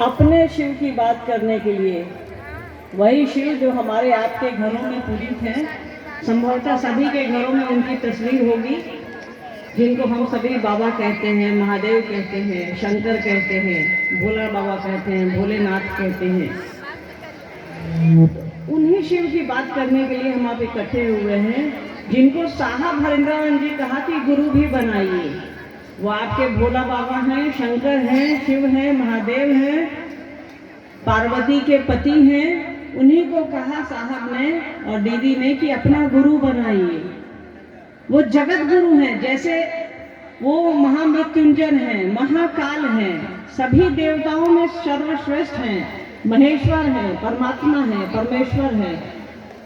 अपने शिव की बात करने के लिए, वही शिव जो हमारे आपके घरों में पूजित हैं। संभवतः सभी के घरों में उनकी तस्वीर होगी, जिनको हम सभी बाबा कहते हैं, महादेव कहते हैं, शंकर कहते हैं, भोला बाबा कहते हैं, भोलेनाथ कहते हैं। उन्हीं शिव की बात करने के लिए हम आप इकट्ठे हुए हैं, जिनको साहब हरिंद्रावन जी कहा कि गुरु भी बनाइए। वो आपके भोला बाबा हैं, शंकर हैं, शिव हैं, महादेव हैं, पार्वती के पति हैं। उन्हीं को कहा साहब ने और दीदी ने कि अपना गुरु बनाइए। वो जगत गुरु हैं, जैसे वो महामृत्युंजय हैं, महाकाल हैं, सभी देवताओं में सर्वश्रेष्ठ हैं, महेश्वर हैं, परमात्मा हैं, परमेश्वर हैं,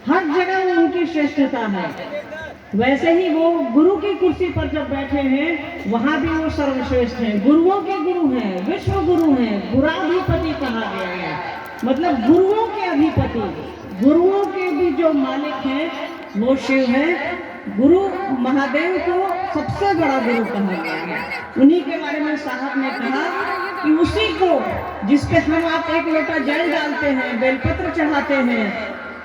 हर जगह उनकी श्रेष्ठता है। वैसे ही वो गुरु की कुर्सी पर जब बैठे हैं, वहां भी वो सर्वश्रेष्ठ हैं, गुरुओं के गुरु हैं, विश्व गुरु हैं, गुराधिपति कहा गया है, मतलब गुरुओं के अधिपति, गुरुओं के भी जो मालिक हैं वो शिव है। गुरु महादेव को सबसे बड़ा गुरु कहा गया है। उन्हीं के बारे में साहब ने कहा कि उसी को जिसपे हम आप एक लोटा जल डालते हैं, बेलपत्र चढ़ाते हैं,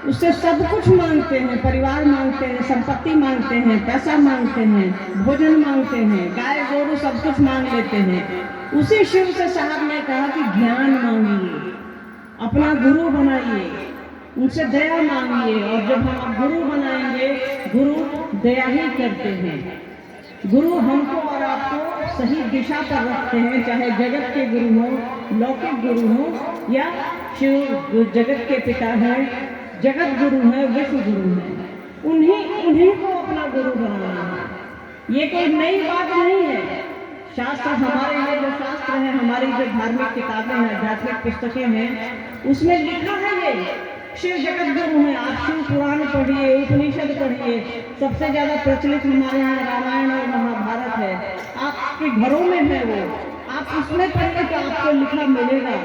उससे सब कुछ मांगते हैं, परिवार मांगते हैं, संपत्ति मांगते हैं, पैसा मांगते हैं, भोजन मांगते हैं, गाय गोरू सब कुछ मांग लेते हैं। उसी शिव से साहब ने कहा कि ज्ञान मांगिए, अपना गुरु बनाइए, उनसे दया मांगिए। और जब हम गुरु बनाएंगे, गुरु दया ही करते हैं। गुरु हमको और आपको सही दिशा पर रखते हैं, चाहे जगत के गुरु हो, लौकिक गुरु हो, या शिव जो जगत के पिता हैं, जगत गुरु है, विश्व गुरु है, उन्हीं को अपना गुरु बनाना है। ये कोई नई बात नहीं है। शास्त्र हमारे लिए जो शास्त्र है, हमारी जो धार्मिक किताबें हैं, आध्यात्मिक पुस्तकें हैं, उसमें लिखा है ये शिव जगत गुरु हैं। आप शिव पुराण पढ़िए, उपनिषद पढ़िए, सबसे ज्यादा प्रचलित हमारे यहाँ रामायण और महाभारत है, आपके घरों में है वो, आप उसमें पढ़िए तो आपको लिखा मिलेगा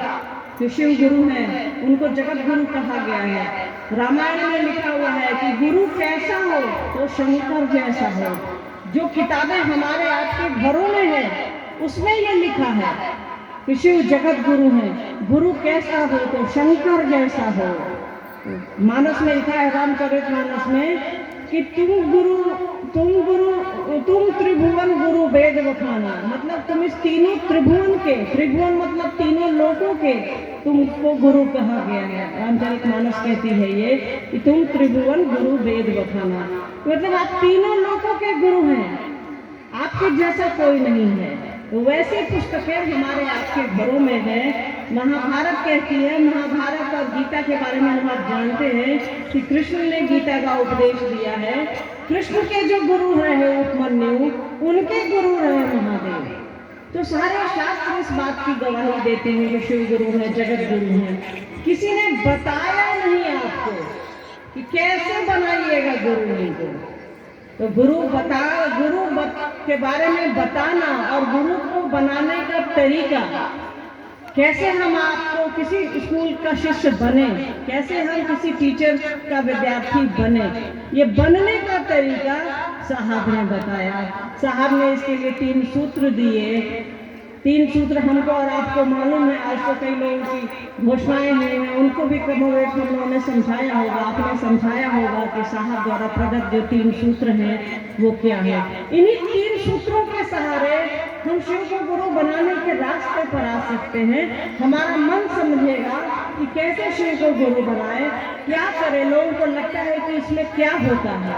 कि शिव गुरु हैं, उनको जगत गुरु कहा गया है। रामायण में लिखा हुआ है कि गुरु कैसा हो तो शंकर जैसा हो। जो किताबें हमारे आपके घरों में है, उसमें ये लिखा है कि शिव जगत गुरु हैं, गुरु कैसा हो तो शंकर जैसा हो। मानस में लिखा है, रामचरितमानस में, कि तुम त्रिभुवन गुरु वेद बखाना, मतलब तुम इस तीनों त्रिभुवन के, त्रिभुवन मतलब तीनों लोकों के, तुमको गुरु कहा गया है। रामचरितमानस कहती है ये कि तुम त्रिभुवन गुरु वेद बखाना, मतलब आप तीनों लोकों के गुरु हैं, आपके जैसा कोई नहीं है। तो वैसे पुस्तकें हमारे आपके घरों में है। महाभारत कहती है, महाभारत और गीता के बारे में हम आप जानते हैं कि कृष्ण ने गीता का उपदेश दिया है। कृष्ण के जो गुरु रहे उपमन्यु, उनके गुरु रहे महादेव। तो सारे शास्त्र इस बात की गवाही देते हैं कि शिव गुरु है, जगत गुरु है। किसी ने बताया नहीं आपको कि कैसे बनाइएगा गुरु को। तो गुरु के बारे में बताना और गुरु को बनाने का तरीका, कैसे हम आपको किसी स्कूल का शिष्य बने, कैसे हम किसी टीचर का विद्यार्थी बने, ये बनने का तरीका साहब ने बताया। साहब ने इसके लिए 3 सूत्र दिए। 3 सूत्र हमको और आपको मालूम है। आज तो कई लोगों की घोषणाएं हैं, उनको भी कमोवेश हम लोगों ने समझाया होगा, आपने समझाया होगा कि साहब द्वारा प्रदत्त जो 3 सूत्र हैं वो क्या है। इन्हीं 3 सूत्रों के सहारे हम शिव को गुरु बनाने के रास्ते पर आ सकते हैं। हमारा मन समझेगा कि कैसे शिव को गुरु बनाए, क्या करें। लोगों को लगता है कि इसमें क्या होता है,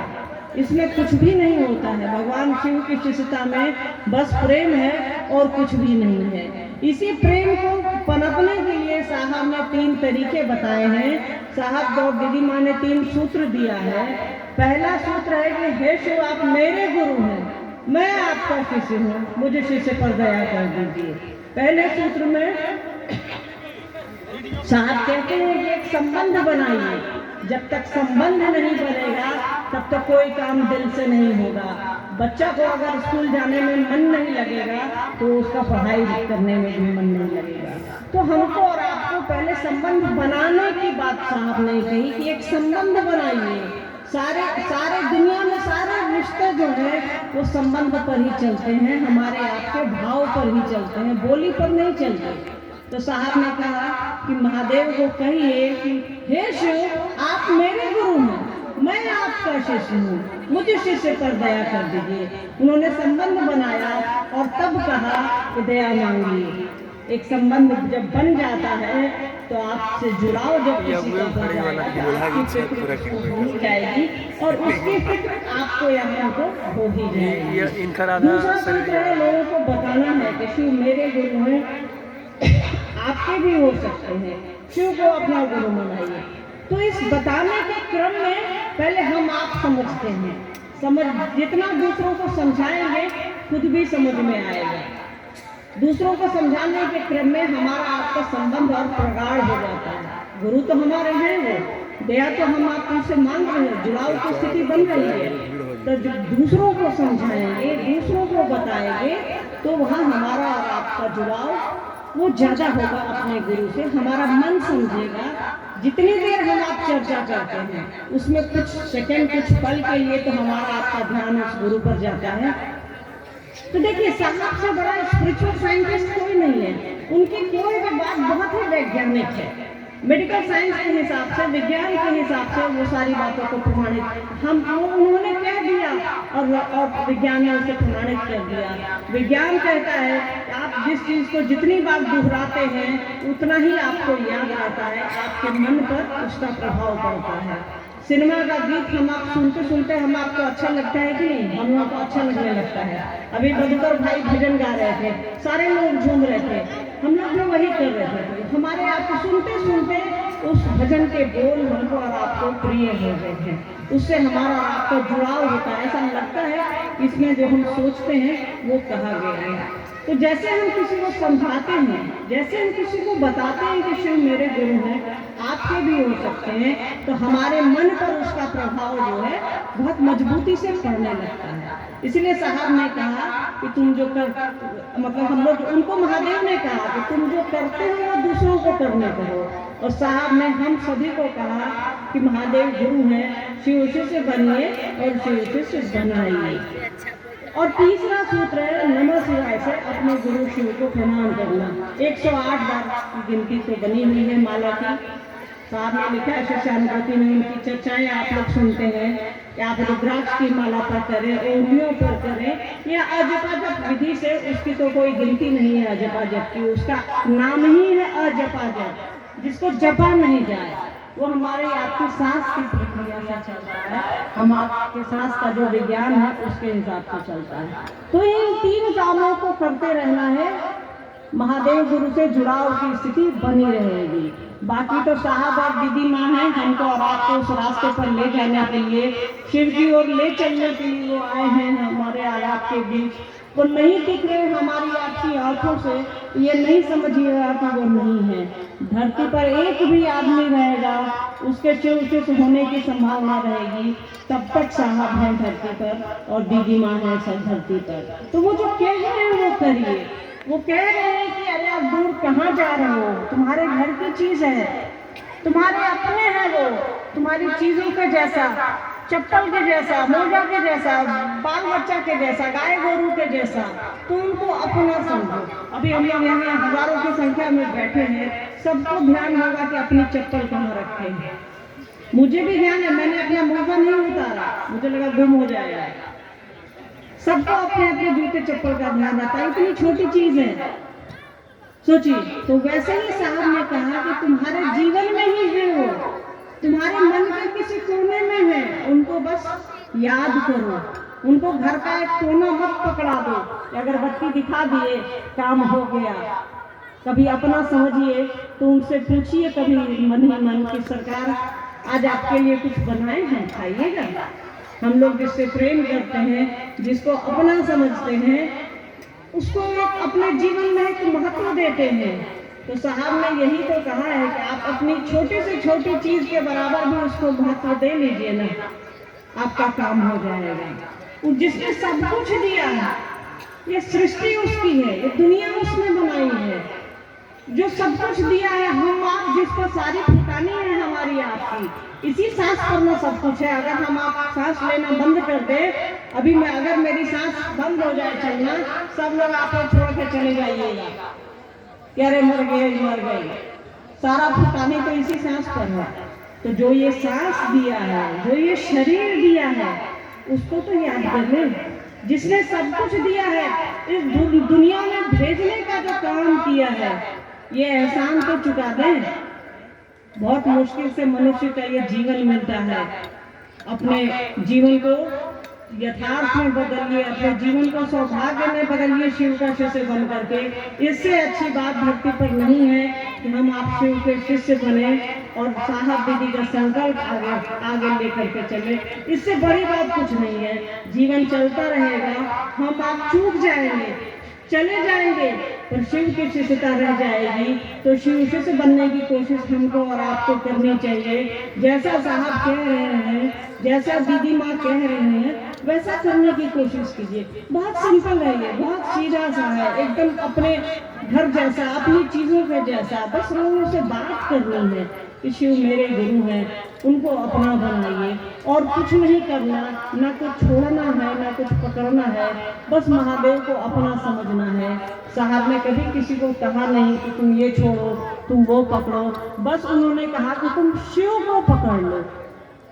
इसमें कुछ भी नहीं होता है। भगवान शिव की शिष्यता में बस प्रेम है और कुछ भी नहीं है। इसी प्रेम को पनपने के लिए साहब ने 3 तरीके बताए हैं। साहब और दीदी माँ ने 3 सूत्र दिया है। पहला सूत्र है कि हे शिव, आप मेरे गुरु हैं, मैं आपका शिष्य हूँ, मुझे शिष्य पर दया कर दीजिए। पहले सूत्र में साहब कहते हैं कि एक संबंध बनाइए। जब तक संबंध नहीं बनेगा तब तक कोई काम दिल से नहीं होगा। बच्चा को अगर स्कूल जाने में मन नहीं लगेगा तो उसका पढ़ाई करने में भी मन नहीं लगेगा। तो हमको और आपको पहले संबंध बनाने की बात साहब ने कही कि एक संबंध बनाइए। सारे दुनिया में सारे रिश्ते जो है वो संबंध पर ही चलते हैं, हमारे आपके भाव पर ही चलते हैं, बोली पर नहीं चलते। तो साहब ने कहा कि महादेव को कहिए कि हे शिव, आप मेरे गुरु हैं, मैं आपका शिष्य हूँ, मुझे शिष्य पर दया कर दीजिए। उन्होंने संबंध बनाया और तब कहा कि दया मांगिए। एक संबंध जब बन जाता है तो आपसे जुड़ाव जब किसी का हो जाएगा तो आपकी फिक्र हो जाएगी और उसकी फिक्र आपको यहाँ को हो ही जाएगी। दूसरा सूत्र है, लोगों को बताना है कि शिव मेरे गुरु हैं, आपके भी हो सकते हैं, शिव को अपना गुरु बनाइए। तो इस बताने के क्रम में पहले हम आप समझते हैं, जितना दूसरों को समझाएंगे खुद भी समझ में आएगा। दूसरों को समझाने के क्रम में हमारा आपका संबंध और प्रगाढ़ हो जाता है। गुरु तो हमारे हैं, वो दया तो हम आपसे मांग रहे हैं, जुड़ाव की स्थिति बन रही है। तो दूसरों को समझाएंगे, दूसरों को बताएंगे तो वहाँ हमारा और आपका जुड़ाव वो ज्यादा होगा अपने गुरु से। हमारा मन समझेगा। जितनी देर हम आप चर्चा करते हैं उसमें कुछ सेकंड, कुछ पल के लिए तो हमारा आपका ध्यान उस गुरु पर जाता है। तो देखिए, साहब से बड़ा स्पिरिचुअल साइंटिस्ट कोई नहीं है, उनकी कोई भी बात बहुत ही वैज्ञानिक है। मेडिकल साइंस के हिसाब से, विज्ञान के हिसाब से वो सारी बातों को प्रमाणित उन्होंने कह दिया और विज्ञान ने उसे प्रमाणित कर दिया। विज्ञान कहता है कि आप जिस चीज को जितनी बार दोहराते हैं उतना ही आपको याद रहता है, आपके मन पर उसका प्रभाव पड़ता है। सिनेमा का गीत हम आप सुनते सुनते हम आपको अच्छा लगता है कि नहीं? हम लोग को अच्छा लगने लगता है। अभी मधुकर भाई भजन गा रहे थे, सारे लोग झूम रहे थे, हम लोग भी वही कर रहे थे। हमारे आपको सुनते सुनते उस भजन के बोल हमको और आपको प्रिय हो गए हैं, उससे हमारा आपका जुड़ाव होता है। ऐसा लगता है इसमें जो हम सोचते हैं वो कहा गया है। तो जैसे हम किसी को समझाते हैं, जैसे हम किसी को बताते हैं कि शिव मेरे गुरु हैं, आपके भी हो सकते हैं, तो हमारे मन पर उसका प्रभाव जो है बहुत मजबूती से पड़ने लगता है। इसलिए साहब ने कहा कि तुम जो मतलब हम लोग उनको महादेव ने कहा कि तुम जो करते हो वो दूसरों को करने करो। और साहब ने हम सभी को कहा कि महादेव गुरु हैं, शिव शिष्य बनिए और शिव शिष्य बनाइए। और तीसरा सूत्र है, नमः शिवाय से अपने गुरु शिव को प्रणाम करना। 108 बार की गिनती तो बनी हुई है माला की। साहब ने लिखा है शिष्यानुगति में, उनकी चर्चाएं आप लोग सुनते हैं कि आप रुद्राक्ष की माला पर करें, ओढ़ियों पर करें या अजपाजप विधि से, उसकी तो कोई गिनती नहीं है अजपाजप की, उसका नाम ही है अजपाजप। जिसको जपा नहीं जाए वो हमारे आपकी सांस की प्रक्रिया से चलता है, हम आपके सांस का जो विज्ञान है उसके हिसाब से चलता है। तो इन 3 कामों को करते रहना है, महादेव गुरु से जुड़ाव की स्थिति बनी रहेगी। बाकी तो साहब और दीदी माँ हैं, हमको और आपको उस रास्ते पर ले जाने के लिए, शिव की ओर ले चलने के लिए वो आए हैं हमारे और आपके बीच। वो नहीं दिख रहे हमारी आपकी आंखों से, ये नहीं समझिएगा कि वो नहीं है। धरती पर एक भी आदमी रहेगा उसके चिर होने की संभावना रहेगी, तब तक साहब है धरती पर और दीदी माँ है सब धरती पर। तो वो जो कह रहे हैं वो करिए। वो कह रहे हैं कि अरे आप दूर कहाँ जा रहे हो, तुम्हारे घर की चीज है, तुम्हारे अपने हैं, वो तुम्हारी चीजों के जैसा, चप्पल के जैसा, मोजा के जैसा, बाल बच्चा के जैसा, गाय गोरू के जैसा, तो उनको अपना समझो। अभी हम लोग यहाँ हजारों की संख्या में बैठे हैं, सबको ध्यान होगा कि अपनी चप्पल कहाँ रखे हैं। मुझे भी ध्यान है, मैंने अपना मोजा नहीं उतारा, मुझे लगा गुम हो जाएगा। सबको अपने अपने जूते चप्पल का ध्यान रहता है, इतनी छोटी चीज है, सोचिए। तो वैसे ही साहब ने कहा कि तुम्हारे जीवन में ही है वो, तुम्हारे मन के किसी कोने में है, उनको बस याद करो। उनको घर का एक कोना मत पकड़ा दो, अगरबत्ती दिखा दिए काम हो गया। कभी अपना समझिए तो उनसे पूछिए कभी मन ही मन की सरकार आज आपके लिए कुछ बनाए हैं, खाइएगा। हम लोग जिससे प्रेम करते हैं, जिसको अपना समझते हैं, उसको एक अपने जीवन में एक महत्व देते हैं। तो साहब ने यही तो कहा है कि आप अपनी छोटी से छोटी चीज के बराबर भी उसको महत्व दे लीजिए ना, आपका काम हो जाएगा। जिसने सब कुछ दिया है, ये सृष्टि उसकी है, ये दुनिया उसने बनाई है, जो सब कुछ दिया है, हम आप जिसको सारी ठिकानी है हमारी आपकी, इसी सांस पर ना सब कुछ है। अगर हम आप सांस लेना बंद कर दे, अभी मैं अगर मेरी सांस बंद हो जाए चलना, सब लोग आप छोड़ के चले जाइएगा। कि अरे मर गए मर गए, सारा फुटानी तो इसी सांस पर है। तो जो ये सांस दिया है, जो ये शरीर दिया है, उसको तो याद कर ले, जिसने सब कुछ दिया है, इस दुनिया में भेजने का जो काम किया है, ये एहसान तो चुका दे। बहुत मुश्किल से मनुष्य का ये जीवन मिलता है। अपने जीवन को यथार्थ में बदलिए, अपने जीवन को सौभाग्य में बदलिए शिव का शिष्य बन करके। इससे अच्छी बात धरती पर नहीं है कि हम आप शिव के शिष्य बने और साहब दीदी का संकल्प आगे लेकर के चले। इससे बड़ी बात कुछ नहीं है। जीवन चलता रहेगा, हम आप चूक जाएंगे, चले जाएंगे, पर शिव की शिष्यता रह जाएगी। तो शिव शिष्य बनने की कोशिश हमको और आपको करनी चाहिए। जैसा साहब कह रहे हैं, जैसा दीदी माँ कह रहे हैं, वैसा करने की कोशिश कीजिए। बहुत सिंपल है ये, बहुत सीधा सा है, एकदम अपने घर जैसा, अपनी चीजों के जैसा। बस लोगों से बात करनी है कि शिव मेरे गुरु हैं, उनको अपना बनाइए और कुछ नहीं करना, ना कुछ छोड़ना है ना कुछ पकड़ना है, बस महादेव को अपना समझना है। साहब ने कभी किसी को कहा नहीं कि तुम ये छोड़ो, तुम वो पकड़ो, बस उन्होंने कहा कि तुम शिव को पकड़ लो,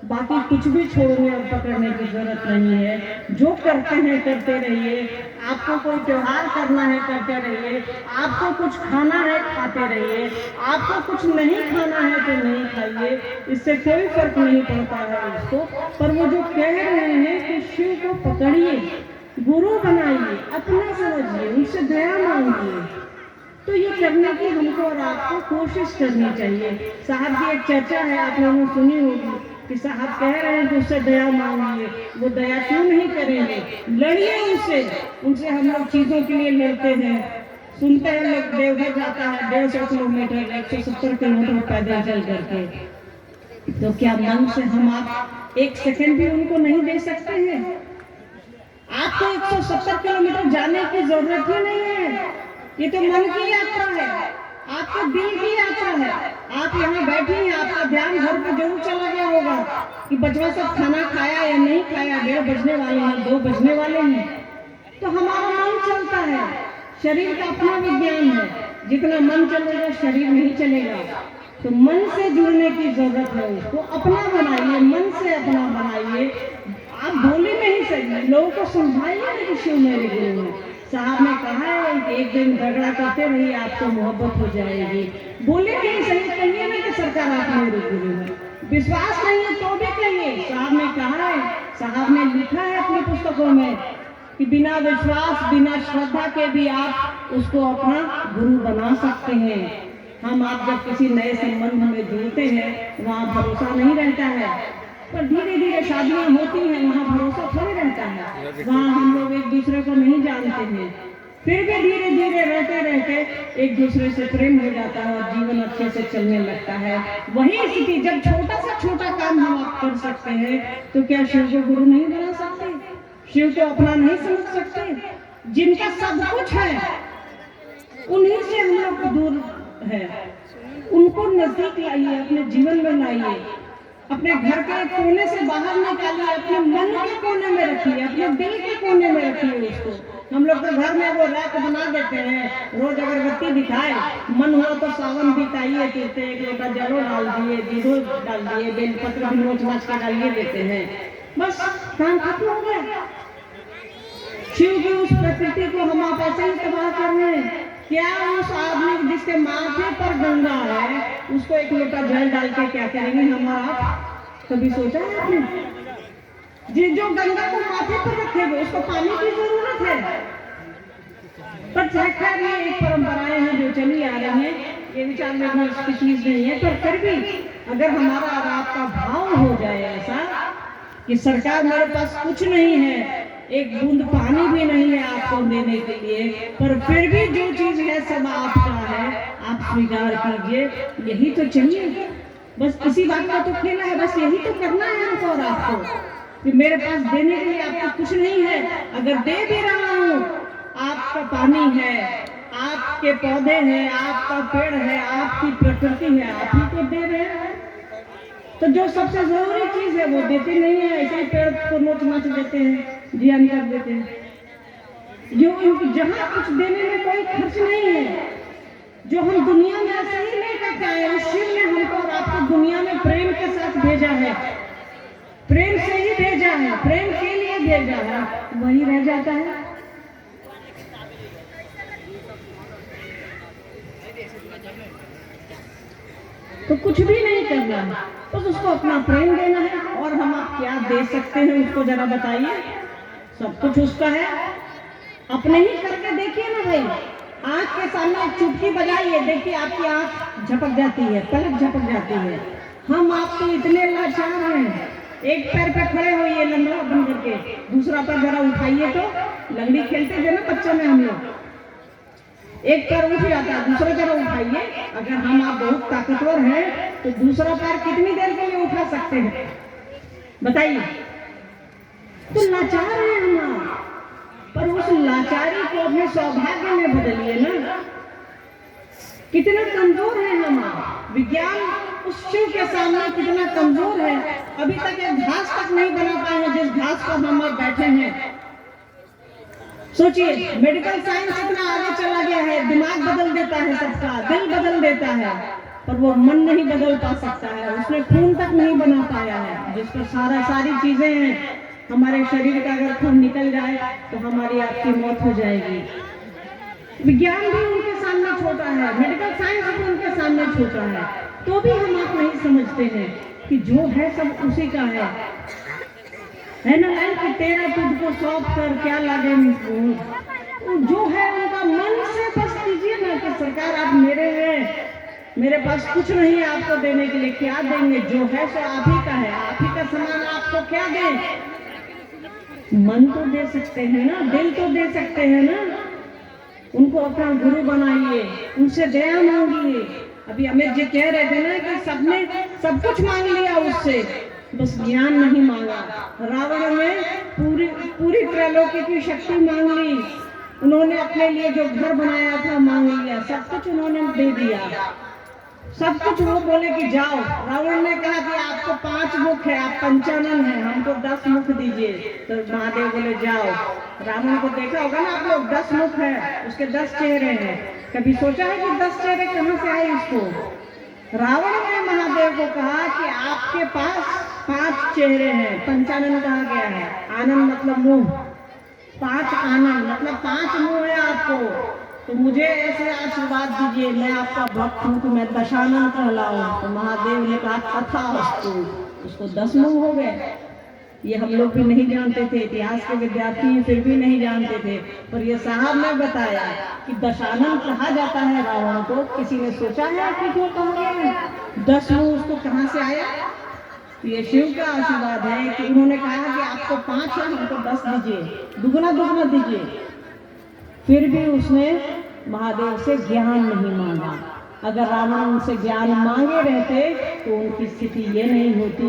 बाकी कुछ भी छोड़ने और पकड़ने की जरूरत नहीं है। जो करते हैं करते रहिए। आपको कोई त्योहार करना है करते रहिए, आपको कुछ खाना है खाते रहिए, आपको कुछ नहीं खाना है तो नहीं खाइए, इससे कोई फर्क नहीं पड़ता है उसको। पर वो जो कह रहे हैं कि शिव को पकड़िए, गुरु बनाइए, अपना समझिए, उनसे दया मांगिए, तो ये करने की हमको और आपको कोशिश करनी चाहिए। साहब की एक चर्चा है, आप लोगों ने सुनी होगी कि साहब कह रहे हैं कि उससे दया मांगिए। वो दया क्यों नहीं करेंगे? लड़िए उनसे हम लोग चीजों के लिए लड़ते हैं। सुनते हैं लोग देवघर जाता है 150 किलोमीटर 170 किलोमीटर पैदल चल करके, तो क्या मन से हम आप एक सेकंड भी उनको नहीं दे सकते हैं? आपको 170 किलोमीटर जाने की जरूरत ही नहीं है। ये तो मन की यात्रा है, आपके दिल की यात्रा है। आप यहाँ बैठे हैं, आपका ध्यान घर पे जरूर चला गया होगा कि बचवा सब खाना खाया या नहीं खाया, 1:30 बजने वाले हैं, 2 बजने वाले हैं। तो हमारा मन चलता है, शरीर का अपना विज्ञान है, जितना मन चलेगा शरीर नहीं चलेगा। तो मन से जुड़ने की जरूरत है, उसको अपना बनाइए, मन से अपना बनाइए। आप बोले नहीं सही, लोगों को समझाइए कि शिव मेरे गुरु हैं। साहब ने कहा है कि एक दिन झगड़ा करते रहिए, आपको मोहब्बत हो जाएगी। बोले नहीं सही, कहिए ना कि सरकार आप मेरे गुरु हैं। विश्वास नहीं है तो भी कहिए, साहब ने कहा है, साहब ने लिखा है अपनी पुस्तकों में कि बिना विश्वास बिना श्रद्धा के भी आप उसको अपना गुरु बना सकते हैं। हम आप जब किसी नए संबंध में जुड़ते हैं, वहाँ भरोसा नहीं रहता है, पर धीरे धीरे शादियां होती हैं, वहाँ भरोसा थोड़ी रहता है। वहाँ हम लोग एक दूसरे को नहीं जानते हैं, फिर भी धीरे धीरे रहते रहते एक दूसरे से प्रेम हो जाता है और जीवन अच्छे से चलने लगता है। वही स्थिति जब छोटा सा छोटा काम हम आप कर सकते हैं, तो क्या शिव को गुरु नहीं बना सकते? शिव को अपना नहीं समझ सकते? जिनका सब कुछ है उन्हीं से हम लोग दूर है, उनको नजदीक लाइए, अपने जीवन में लाइए, अपने घर के कोने से बाहर निकालिए, अपने मन के कोने में रखिए, अपने दिल के कोने में रखिए उसको। हम लोग तो घर में वो रैक बना देते हैं, रोज अगरबत्ती दिखाए, मन हुआ तो सावन बिताइए, कहते एक लोटा जलो डाल दिए, दूधो डाल दिए, बेलपत्र भी नोच नाच के डालिए देते हैं, बस काम खत्म हो गया। शिव की उस प्रकृति को हम आप ऐसे ही तबाह कर रहे हैं। क्या उस आदमी जिसके माथे पर गंगा है, उसको एक लोटा जल डाल के क्या करेंगे हम आप? कभी सोचा है आपने? जो गंगा को माथे पर रखेगा उसको पानी की जरूरत है। पर खैर ये एक परंपराएं हैं जो चली आ रही हैं, ये विचार में की चीज नहीं है। पर फिर भी अगर हमारा और आपका भाव हो जाए ऐसा कि सरकार मेरे पास कुछ नहीं है, एक बूंद पानी भी नहीं है आपको देने के लिए, पर फिर भी जो चीज है सब आपका है, आप स्वीकार कीजिए। यही तो चाहिए, बस इसी बात का तो खेला है, बस यही तो करना है हमको और आपको कि मेरे पास देने के लिए आपको कुछ नहीं है। अगर दे भी रहा हूँ, आपका पानी है, आपके पौधे हैं, आपका पेड़ है, आपकी प्रकृति है, आप ही तो दे रहे हैं। तो जो सबसे जरूरी चीज है वो देते नहीं है, ऐसे ही पेड़ को नोच नाच देते हैं, जियान कर देते हैं। जो जहाँ कुछ देने में कोई खर्च नहीं है, जो हम दुनिया में ऐसे ही नहीं करके आए हैं। शिव ने हमको और आपको दुनिया में प्रेम के साथ भेजा है, प्रेम से ही भेजा है, प्रेम के लिए भेजा है, वही रह जाता है। तो कुछ भी नहीं करना है, बस उसको अपना प्रेम देना है। और हम आप क्या दे सकते हैं उसको जरा बताइए। सब कुछ उसका है, अपने ही करके देखिए ना भाई। आँख के सामने एक चुटकी बजाइए, देखिए आपकी आँख झपक जाती है, पलक झपक जाती है। हम आप तो इतने लाचार हैं। एक पैर पे खड़े होइए लंगड़ा बन करके, दूसरा पैर जरा उठाइए तो। लंगड़ी खेलते थे ना बच्चों में हम लोग, एक पैर उठ जाता है, दूसरा जरा उठाइए। अगर हम आप बहुत ताकतवर हैं तो दूसरा पैर कितनी देर के लिए उठा सकते हैं बताइए। तो लाचार है हम, पर उस लाचारी को अपने सौभाग्य में बदलिए ना। कितना कमजोर है हम। विज्ञान उस शिव के सामने कितना कमजोर है। अभी तक एक घास तक नहीं बना पाए हैं जिस घास पर हम अब बैठे हैं। सोचिए, मेडिकल साइंस इतना आगे चला गया है, दिमाग बदल देता है सबका, दिल बदल देता है, पर वो मन नहीं बदल पा सकता है। उसने खून तक नहीं बना पाया है, जिस पर सारी चीजें हैं। हमारे शरीर का अगर खून निकल जाए तो हमारी आपकी मौत हो जाएगी। विज्ञान भी उनके सामने छोटा है, मेडिकल साइंस भी उनके सामने छोटा है, तो भी हम आप नहीं समझते हैं कि जो है सब उसी का है ना। लाइन कि तेरा तुझको सौंप कर क्या लागे जो है उनका मन से बस कीजिए ना कि सरकार आप मेरे हैं, मेरे पास कुछ नहीं है आपको देने के लिए, क्या देंगे? जो है सो आप ही का है, आप ही का सामान, आपको क्या दें? मन तो दे सकते हैं ना, दिल तो दे सकते हैं ना। उनको अपना गुरु बनाइए, उनसे दया मांगिए। अभी अमित जी कह रहे थे ना कि सबने सब कुछ मांग लिया उससे, बस ज्ञान नहीं मांगा। रावण ने पूरी त्रैलोक्य की शक्ति मांग ली, उन्होंने अपने लिए जो घर बनाया था मांग लिया, सब कुछ उन्होंने दे दिया, सब कुछ। वो बोले कि जाओ। रावण ने कहा कि आपको 5 मुख है, आप पंचानन हैं, हमको 10 मुख दीजिए। तो महादेव बोले जाओ। रावण को देखा होगा ना आप लोग, 10 मुख है, उसके 10 चेहरे हैं। कभी सोचा है कि 10 चेहरे कहाँ से आए इसको? रावण ने महादेव को कहा कि आपके पास 5 चेहरे हैं, पंचानन कहा गया है। आनंद मतलब मुंह, 5 आनंद मतलब 5 मुंह है आपको। तो मुझे ऐसे आशीर्वाद दीजिए, मैं आपका भक्त हूँ, तो मैं दशानन कहलाऊं। तो महादेव ने कहा तथास्तु। उसको 10 मुंह हो गए। ये हम लोग भी नहीं जानते थे, इतिहास के विद्यार्थी हैं फिर भी नहीं जानते थे, पर ये साहब ने बताया कि दशानन कहा जाता है रावण को। किसी ने सोचा है कि क्यों कहा गया 10 मुंह, उसको कहाँ से आया? ये शिव का आशीर्वाद है कि उन्होंने कहा कि आपको 5 है, हमको 10 दीजिए, दुगना दीजिए। फिर भी उसने महादेव से ज्ञान नहीं मांगा। अगर रावण उनसे ज्ञान मांगे रहते तो उनकी स्थिति ये नहीं होती,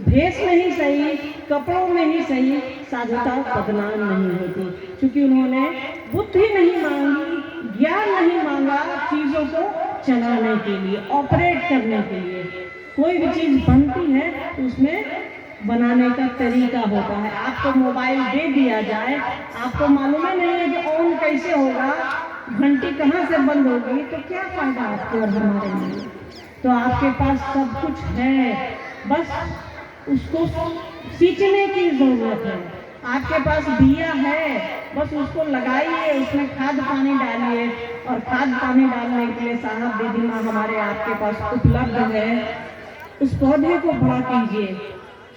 भेष में ही सही, कपड़ों में ही सही, साधुता बदनाम नहीं होती। क्योंकि उन्होंने बुद्धि नहीं मांगी, ज्ञान नहीं मांगा चीजों को चलाने के लिए, ऑपरेट करने के लिए। कोई भी चीज बनती है तो उसमें बनाने का तरीका होता है। आपको मोबाइल दे दिया जाए, आपको मालूम ही नहीं है कि ऑन कैसे होगा, घंटी कहाँ से बंद होगी, तो क्या फायदा आपको और हमारे लिए? तो आपके पास सब कुछ है, बस उसको सींचने की जरूरत है। आपके पास दिया है, बस उसको लगाइए, उसमें खाद पानी डालिए। और खाद पानी डालने के लिए साहब दीदी माँ हमारे आपके पास उपलब्ध है। उस पौधे को बड़ा कीजिए।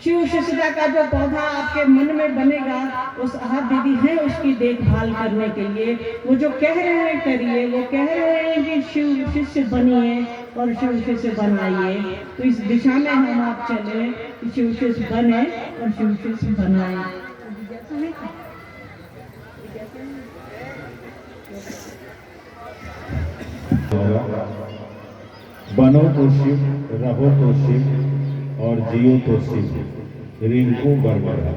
शिव शिष्यता का जो पौधा आपके मन में बनेगा, वो साहब दीदी है उसकी देखभाल करने के लिए। वो जो कह रहे हैं करिए, वो कह रहे हैं कि शिव शिष्य बनिए और शिव शिष्य बनाइए। तो इस दिशा में हम आप चले कि शिव शिष्य बने और शिव शिष्य बनाए। बनो तो शिव, रहो तो शिव और जियो तो शिव। रिंकू बरबरा।